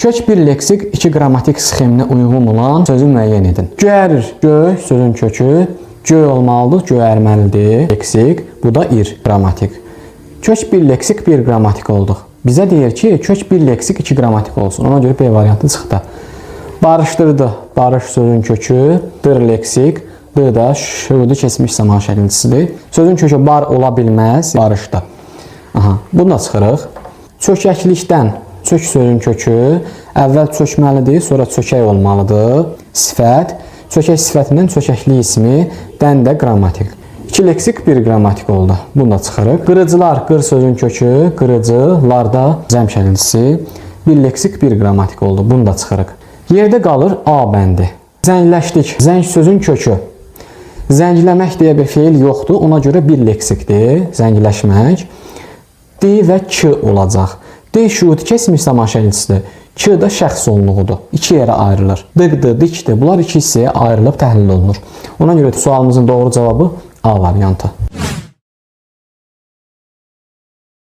Kök bir leksik iki qrammatik sxeminə uyğun olan sözü müəyyən edin. Göyərir, göy sözün kökü, göy olmalıdır, göyərməlidir. Leksik, bu da ir qrammatik. Kök bir leksik bir qrammatik olduq. Bizə deyir ki, kök bir leksik iki qrammatik olsun. Ona görə B variantı çıxdı. Barışdırdı, barış sözün kökü, dır leksik, dır da şuurlu keçmiş zaman şəkilçisidir. Sözün kökü bar ola bilməz, barışdı. Aha, bunu da çıxırıq. Çökəklikdən, çök sözün kökü, əvvəl çökməlidir, sonra çökək olmalıdır. Sifət, çökək sifətindən çökəkli ismi, dən də qrammatik. İki leksik bir qrammatik oldu. Bunu da çıxırıq. Qırıcılar, qır sözün kökü, qırıcılar da cəm şəkilçisi, bir leksik bir qrammatik oldu. Bunu da çıxırıq. Yerdə qalır A bəndi. Zəngləşdik, zəng sözün kökü. Zəngləmək deyə bir feil yoxdur, ona görə bir leksikdir, zəngləşmək. D və K olacaq. D şuurlu keçmiş zaman şəkilçisidir. K da şəxs onluğudur. İki yerə ayrılır. Dıqdır, dikdir. Bunlar iki hissəyə ayrılıb təhlil olunur. Ona görə sualımızın doğru cavabı A variantı.